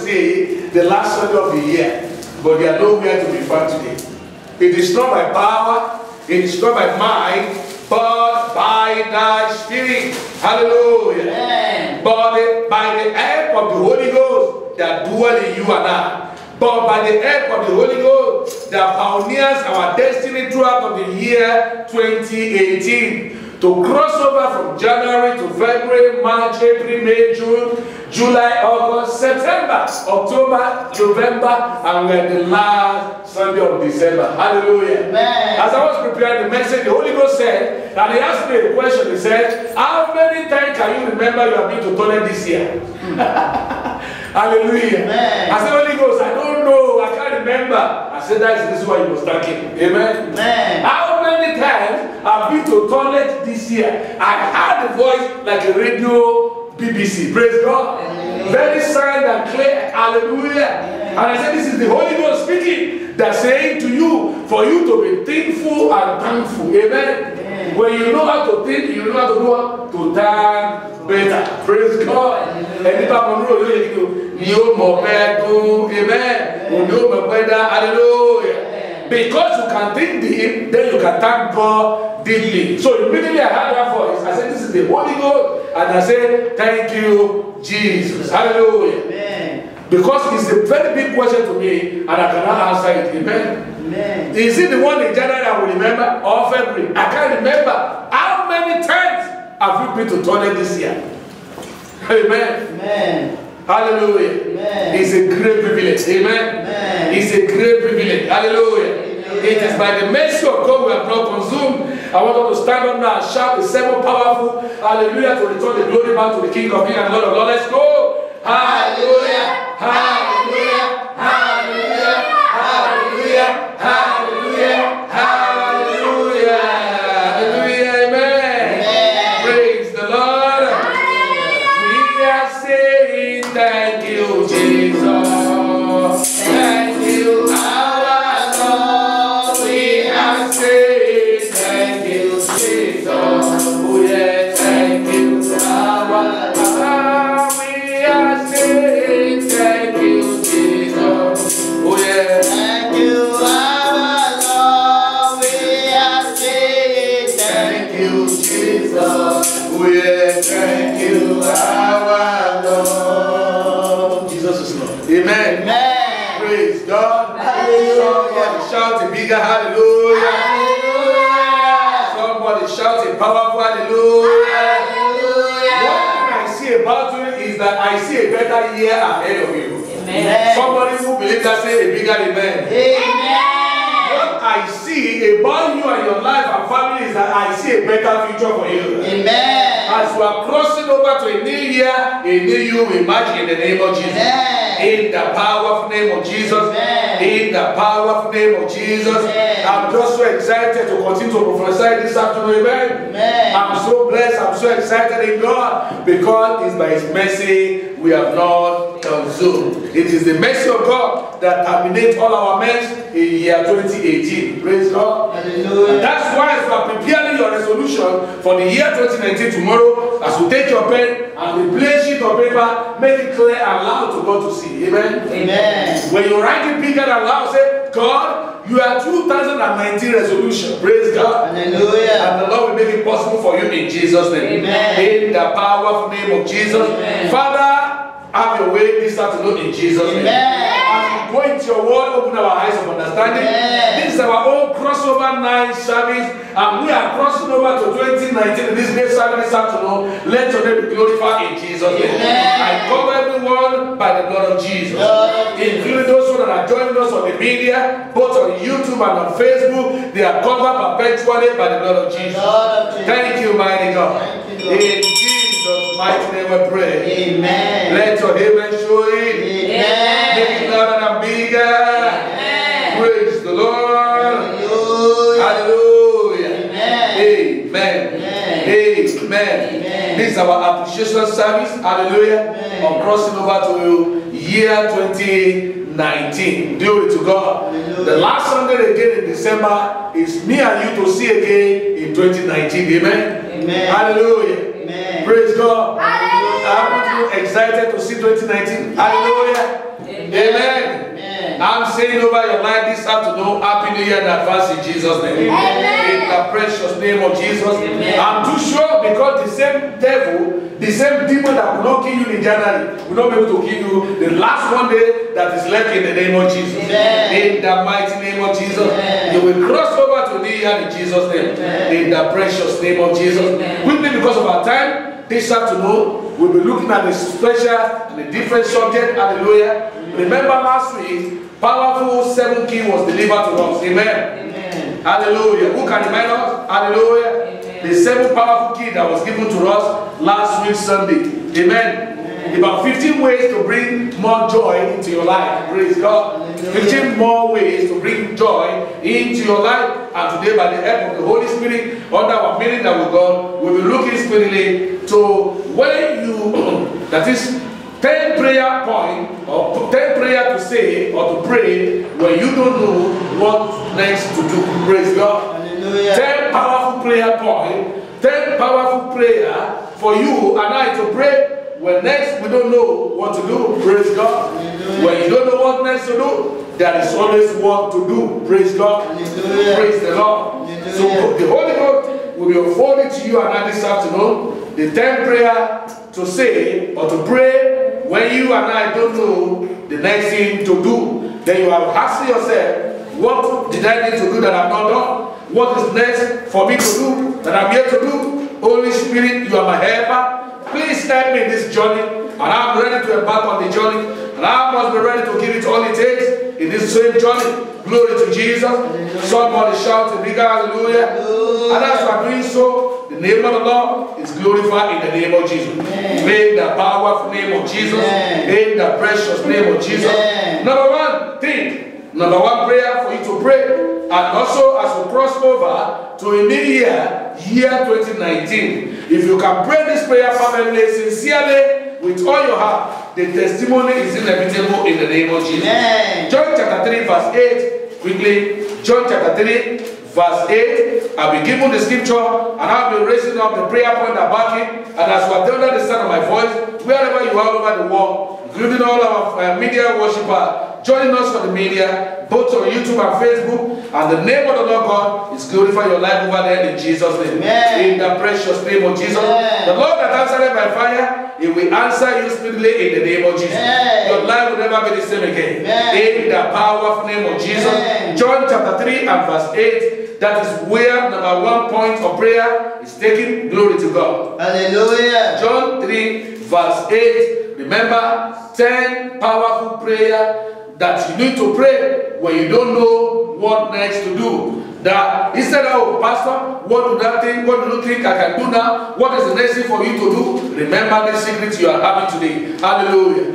say the last Sunday of the year, but they are nowhere to be found today. It is not by power, it is not by might, but by thy Spirit. Hallelujah. Amen. But by the help of the Holy Ghost that dwell in you and I. But by the help of the Holy Ghost that pioneers our destiny throughout of the year 2018. To cross over from January to February, March, April, May, June, July, August, September, October, November, and we're the last Sunday of December. Hallelujah. Amen. As I was preparing the message, the Holy Ghost said, and he asked me a question. He said, how many times can you remember you have been to toilet this year? Hallelujah. Amen. I said, Holy Ghost, I don't know. I can't remember. I said, this is why you was thanking. Amen. Amen. How many times I've been to toilet this year? I heard the voice like a radio BBC. Praise God. Amen. Very sound and clear. Hallelujah. Amen. And I said, this is the Holy Ghost speaking. That's saying to you, for you to be thankful and thankful. Amen. Amen. When you know how to think, you know how to do what? To thank better. Praise God. Amen. Hallelujah. Because you can think deep, then you can thank God deeply. So immediately I heard that voice. I said, this is the Holy Ghost. And I said, thank you, Jesus. Hallelujah. Amen. Because it's a very big question to me, and I cannot answer it. Amen. Amen. Is it the one in January I will remember, or February? I can't remember. How many times have you been to toilet this year? Amen. Amen. Hallelujah. Amen. It's a great privilege. Amen. Amen. It's a great privilege. Hallelujah. Hallelujah. It is by the mercy of God we have not consumed. I want us to stand up now and shout the seven powerful hallelujah to return the glory back to the King of Kings and Lord of Lords. Let's go. Hallelujah. Hallelujah. Hallelujah. Hallelujah. Hallelujah. Hallelujah. Hallelujah. Amen. Praise the Lord. We are saying thank you, Jesus. Thank you, our Lord. We are saying thank you, Jesus. Oh yeah, thank you, our Lord. We are saying thank you, Jesus. Oh yeah. Thank you, our Lord. We are saying thank you, Jesus. Oh yeah, thank you, our Lord. Jesus is Lord. Amen. Amen. Praise God. Hallelujah. Somebody shout a bigger hallelujah. Hallelujah. Somebody shout a powerful hallelujah. Hallelujah. One thing I see about you is that I see a better year ahead of you. Amen. Somebody who believes that say a bigger amen. Amen. What I see about you and your life and family is that I see a better future for you. Amen. As you are crossing over to a new year, a new you will emerge in the name of Jesus. Amen. In the powerful name of Jesus. Amen. In the powerful name of Jesus. Amen. I'm just so excited to continue to prophesy this afternoon. Amen. Amen. I'm so blessed. I'm so excited in God because it's by His mercy we have not consumed. It is the mercy of God that terminates all our mess in year 2018. Praise God. Hallelujah. And that's why as you are preparing your resolution for the year 2019 tomorrow, as you take your pen and replace sheet of paper, make it clear and loud to God to see. Amen. Amen. When you write it bigger and loud, say, God, you are 2019 resolution. Praise God. Hallelujah. And the Lord will make it possible for you in Jesus' name. Amen. In the powerful name of Jesus. Amen. Father, have your way this afternoon in Jesus' name. Amen. As we go into your word, open our eyes of understanding. Amen. This is our own crossover night service, and we are crossing over to 2019 in this great service this afternoon. Let your name be glorified in Jesus' name. Amen. I cover everyone by the blood of Jesus, including those that are joining us on the media, both on YouTube and on Facebook. They are covered perpetually by the blood of Jesus. Lord of Jesus. Thank you, mighty God. Thank you, Lord. In Jesus' mighty name we pray. Amen. Let your amen show it. Amen. Make it louder and bigger. Amen. Praise the Lord. Hallelujah. Hallelujah. Amen. Amen. Amen. Amen. Amen. This is our appreciation service. Hallelujah. Amen. On crossing over to year 2019. Glory to God. Hallelujah. The last Sunday again in December is me and you to see again in 2019. Amen. Amen. Hallelujah. Amen. Praise God. Hallelujah. I want to you excited to see 2019? Hallelujah. Amen. I'm saying over your life this afternoon, Happy New Year in advance in Jesus' name. In the precious name of Jesus. I'm too sure because the same devil, the same demon that will not kill you in January, will not be able to kill you the last one day that is left in the name of Jesus. In the mighty name of Jesus. You will cross over to the year in Jesus' name. In the precious name of Jesus. Quickly, because of our time, this afternoon, we'll be looking at a special and a different subject. Hallelujah. Remember last week, powerful 7 key was delivered to us. Amen. Hallelujah. Who can remind us? Hallelujah. The 7 powerful key that was given to us last week Sunday. Amen. About 15 ways to bring more joy into your life. Praise God. 15 more ways to bring joy into your life. And today, by the help of the Holy Spirit, under our meeting that with God, we'll be looking spiritually to when you, that is 10 prayer point or 10 prayer to say or to pray when you don't know what next to do. Praise God. Hallelujah. 10 powerful prayer point, 10 powerful prayer for you and I to pray when next we don't know what to do. Praise God. Hallelujah. When you don't know what next to do, there is always what to do. Praise God. Hallelujah. Praise the Lord. Hallelujah. So the Holy Ghost will be unfolding to you and I this afternoon the 10 prayer to say or to pray when you and I don't know the next thing to do. Then you are asking yourself, what did I need to do that I've not done? What is next for me to do that I'm here to do? Holy Spirit, you are my helper. Please help me in this journey, and I'm ready to embark on the journey, and I must be ready to give it all it takes in this same journey. Glory to Jesus. Somebody shout a bigger hallelujah. And as we are doing so, the name of the Lord is glorified in the name of Jesus. In the powerful name of Jesus. In the precious name of Jesus. Number one thing, number one prayer for you to pray. And also as we cross over to a new year, year 2019. If you can pray this prayer fervently, sincerely, with all your heart, the testimony is inevitable in the name of Jesus. John chapter 3 verse 8, quickly. John chapter 3 verse 8. I'll be given the scripture and I'll be raising up the prayer point about it. And as we're under the sound of my voice, wherever you are over the world, including all our media worshippers, joining us for the media, both on YouTube and Facebook, and the name of the Lord God is glorify your life over there in Jesus' name. In the precious name of Jesus. The Lord that answered by fire, He will answer you speedily in the name of Jesus. Your life will never be the same again. In the powerful name of Jesus. John chapter 3 and verse 8. That is where number one point of prayer is taken. Glory to God. Hallelujah. John 3 verse 8. Remember, 10 powerful prayer that you need to pray when you don't know what next to do. That instead of, oh, Pastor, what do you think I can do now? What is the next thing for you to do? Remember the secret you are having today. Hallelujah.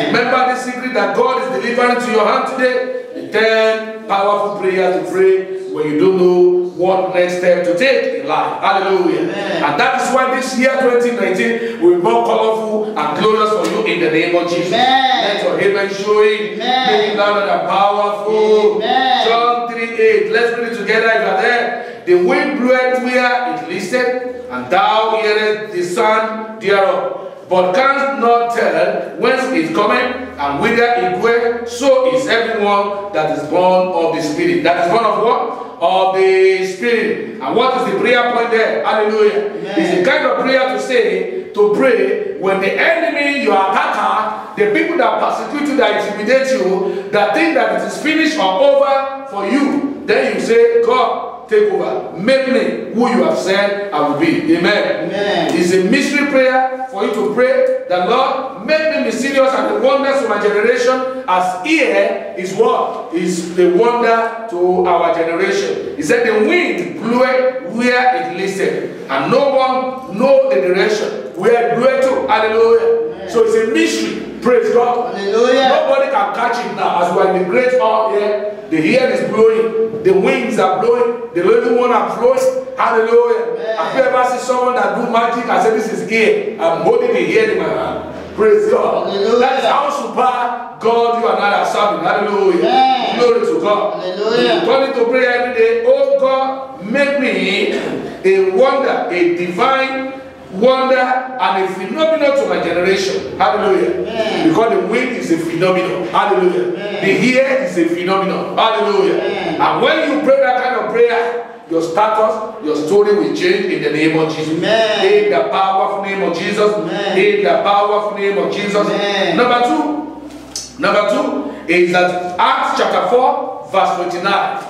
Remember the secret that God is delivering to your hand today. The 10 powerful prayers to pray when you don't know what next step to take in life. Hallelujah. And that is why this year 2019 will be more colorful and glorious for you in the name of Jesus. Let your amen show it. Make it louder and powerful. John 3:8. Let's read it together if you are there. The wind bloweth where it listeth, and thou hearest the sound thereof, but canst not tell whence it cometh and whither it goeth. So is everyone that is born of the Spirit. That is born of what? Of the Spirit. And what is the prayer point there? Hallelujah. It's the kind of prayer to say, to pray when the enemy, your attacker, the people that persecute you, that intimidate you, that think that it is finished or over for you, then you say, God, take over. Make me who you have said I will be. Amen. It's a mystery prayer for you to pray that, Lord, make me mysterious and the wonders of my generation, as here is what is the wonder to our generation. He said the wind blew it where it listed, and no one know the direction where it blew it to. Hallelujah. So it's a mystery. Praise God. Hallelujah. Nobody can catch it now. As we are in the great hall here, the air is blowing, the winds are blowing, the little one are flowing. Hallelujah. Have you ever seen someone that do magic and say, this is air? I'm holding the air in my hand. Praise God. Hallelujah. That is how super God you and I are serving. Hallelujah. Glory to God. Hallelujah. Turn to prayer every day. Oh God, make me a wonder, a divine wonder, and a phenomenon to my generation. Hallelujah. Amen. Because the wind is a phenomenon. Hallelujah. Amen. The ear is a phenomenon. Hallelujah. Amen. And when you pray that kind of prayer, your status, your story will change in the name of Jesus. Amen. In the powerful name of Jesus. Amen. In the powerful name of Jesus. Amen. Number two is that Acts chapter 4, verse 29.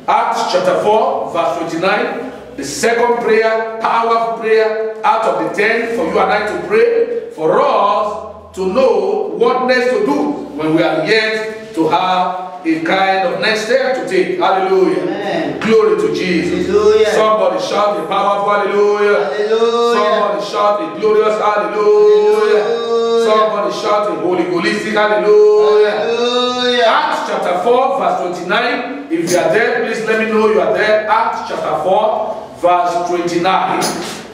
Acts chapter 4, verse 29. The second prayer, powerful prayer, out of the 10 for you and I to pray, for us to know what next to do when we are yet to have a kind of next step to take. Hallelujah. Amen. Glory to Jesus. Hallelujah. Somebody shout a powerful hallelujah. Hallelujah. Somebody shout a glorious hallelujah. Hallelujah. Somebody shout a holy holistic hallelujah. Hallelujah. Acts chapter 4, verse 29. If you are there, please let me know you are there. Acts chapter 4, verse 29.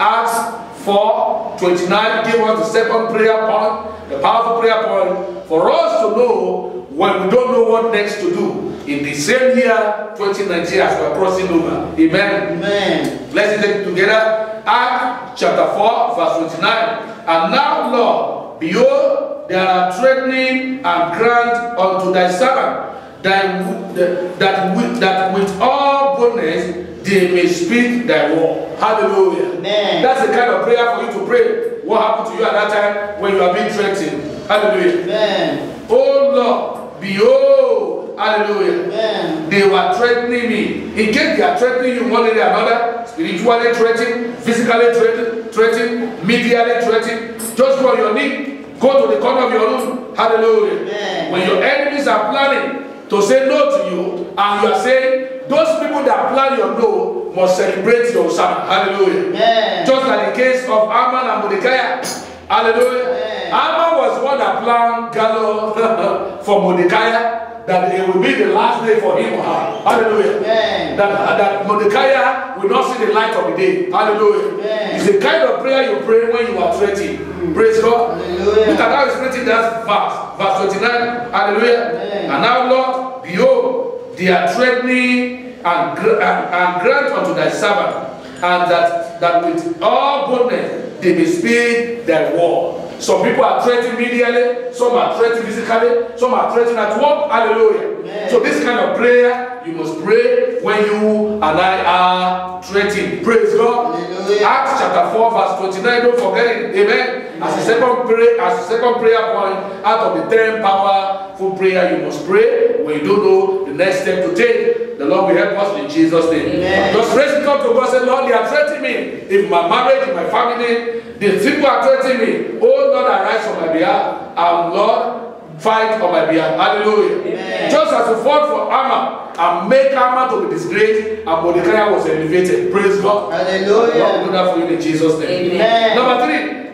Acts 4, 29. Give us the second prayer point, the powerful prayer point, for us to know when we don't know what next to do in the same year 2019 as we are crossing over. Amen. Amen. Let's take it together. Acts chapter 4, verse 29. And now, Lord, behold, there are threatening and grant unto thy servant that with all boldness they may speak thy word. Hallelujah. Amen. That's the kind of prayer for you to pray. What happened to you at that time when you are being threatened? Hallelujah. Amen. Oh Lord, behold, hallelujah. Amen. They were threatening me. In case they are threatening you one way or another, spiritually threatening, physically threatening, medially threatening, just go on your knee, go to the corner of your room. Hallelujah. Amen. When your enemies are planning to say no to you, and you are saying, those people that plan your no must celebrate your son. Hallelujah. Amen. Just like the case of Aman and Mordecai. Hallelujah. Amen. Aman was one that planned gallows for Mordecai, that it will be the last day for him or her. Hallelujah. Amen. That Mordecai will not see the light of the day. Hallelujah. Amen. It's the kind of prayer you pray when you are threatened. Praise God. Hallelujah. Look at how it's written that verse 29. Hallelujah. Amen. And now, Lord, behold, they are threatening and grant unto thy servant, and that with all boldness they may speak thy word. Some people are threatened medially, some are threatened physically, some are threatened at work. Hallelujah. Amen. So this kind of prayer you must pray when you and I are threatened. Praise God. Hallelujah. Acts chapter 4, verse 29. Don't forget it. Amen. As a second prayer point, out of the 10 powerful prayer you must pray when you don't know the next step to take. The Lord will help us in Jesus' name. Amen. Just raise it up to God. Say, Lord, they are threatening me. If my marriage, in my family, the people are threatening me. Oh Lord, arise on my behalf. And Lord, fight on my behalf. Hallelujah. Amen. Just as you fought for Ammon and make Ammon to be disgraced, and Mordecai was elevated. Praise God. Hallelujah. God will do that for you in Jesus' name. Amen. Number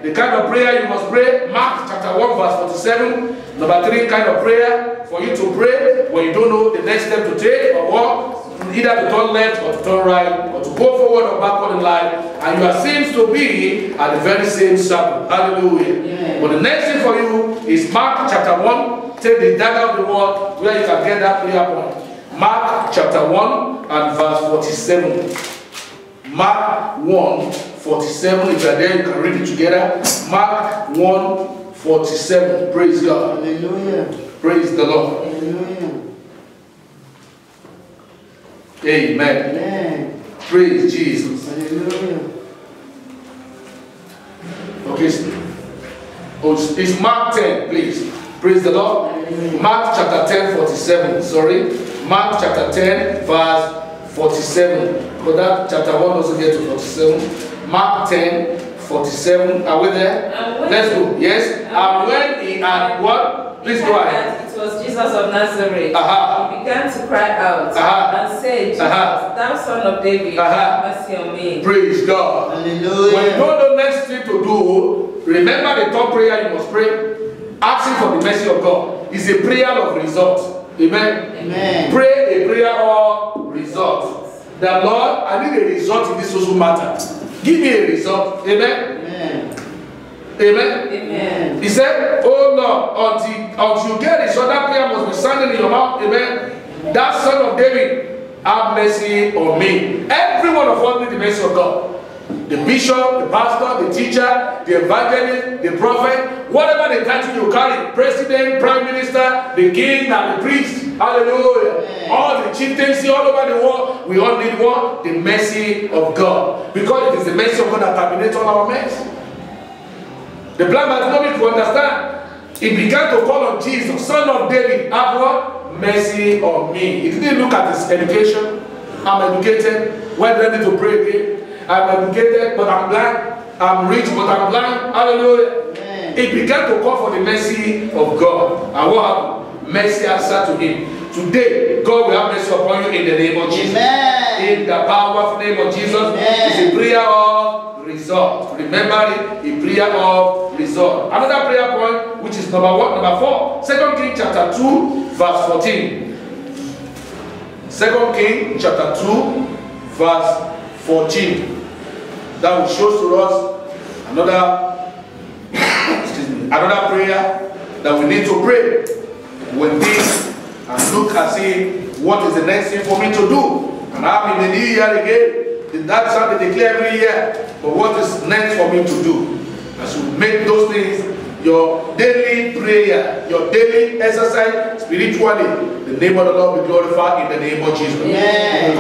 3, the kind of prayer you must pray. Mark chapter 1, verse 47. Number 3, kind of prayer for you to pray when you don't know the next step to take or what. Either to turn left or to turn right, or to go forward or backward in life, and you are seems to be at the very same circle. Hallelujah. Yeah. But the next thing for you is Mark chapter 1. Take the dagger of the word where you can get that prayer point. Mark chapter 1 and verse 47. Mark 1, 47. If you are there, you can read it together. Mark 1, 47. Praise God. Hallelujah. Praise the Lord. Hallelujah. Amen. Amen. Praise Jesus. Hallelujah. Okay. It's Mark 10, please. Praise the Lord. Amen. Mark chapter 10, 47. Sorry. Mark chapter 10, verse 47. But that chapter 1 doesn't get to 47. Mark 10, 47. Are we there? Let's go. Yes. And when he had what? Please go ahead. It was Jesus of Nazareth. He began to cry out and said, Jesus, thou son of David, have mercy on me. Praise God. Hallelujah. When you don't know next thing to do, remember the top prayer you must pray. Asking for the mercy of God is a prayer of result. Amen. Amen. Pray a prayer of result. That Lord, I need a result in this social matter. Give me a result. Amen. Amen. Amen. Amen. He said, oh Lord, until you get result, that prayer must be sounding in your mouth. Amen. That son of David, have mercy on me. Every one of us need the mercy of God. The bishop, the pastor, the teacher, the evangelist, the prophet, whatever the title you carry, president, prime minister, the king, and the priest. Hallelujah. Amen. All the chieftaincy all over the world, we all need what? The mercy of God. Because it is the mercy of God that terminates all our mess. The blind man to understand. He began to call on Jesus, son of David, have what? Mercy on me. He didn't look at his education. I'm educated. When ready to pray again? I'm educated, but I'm blind. I'm rich, but I'm blind. Hallelujah. Amen. He began to call for the mercy of God. And what happened? Mercy answered to him. Today, God will have mercy upon you in the name of Jesus. Amen. In the powerful name of Jesus. Amen. It's a prayer of result. Remember it, a prayer of result. Another prayer point, which is number 4. 2 Kings chapter 2, verse 14. 2 Kings chapter 2, verse 14. That will show to us another prayer that we need to pray. When this and look and see what is the next thing for me to do. And I'm in the new year again. That's how they declare every year. But what is next for me to do? As you make those things your daily prayer, your daily exercise spiritually, the name of the Lord be glorified in the name of Jesus. Yeah.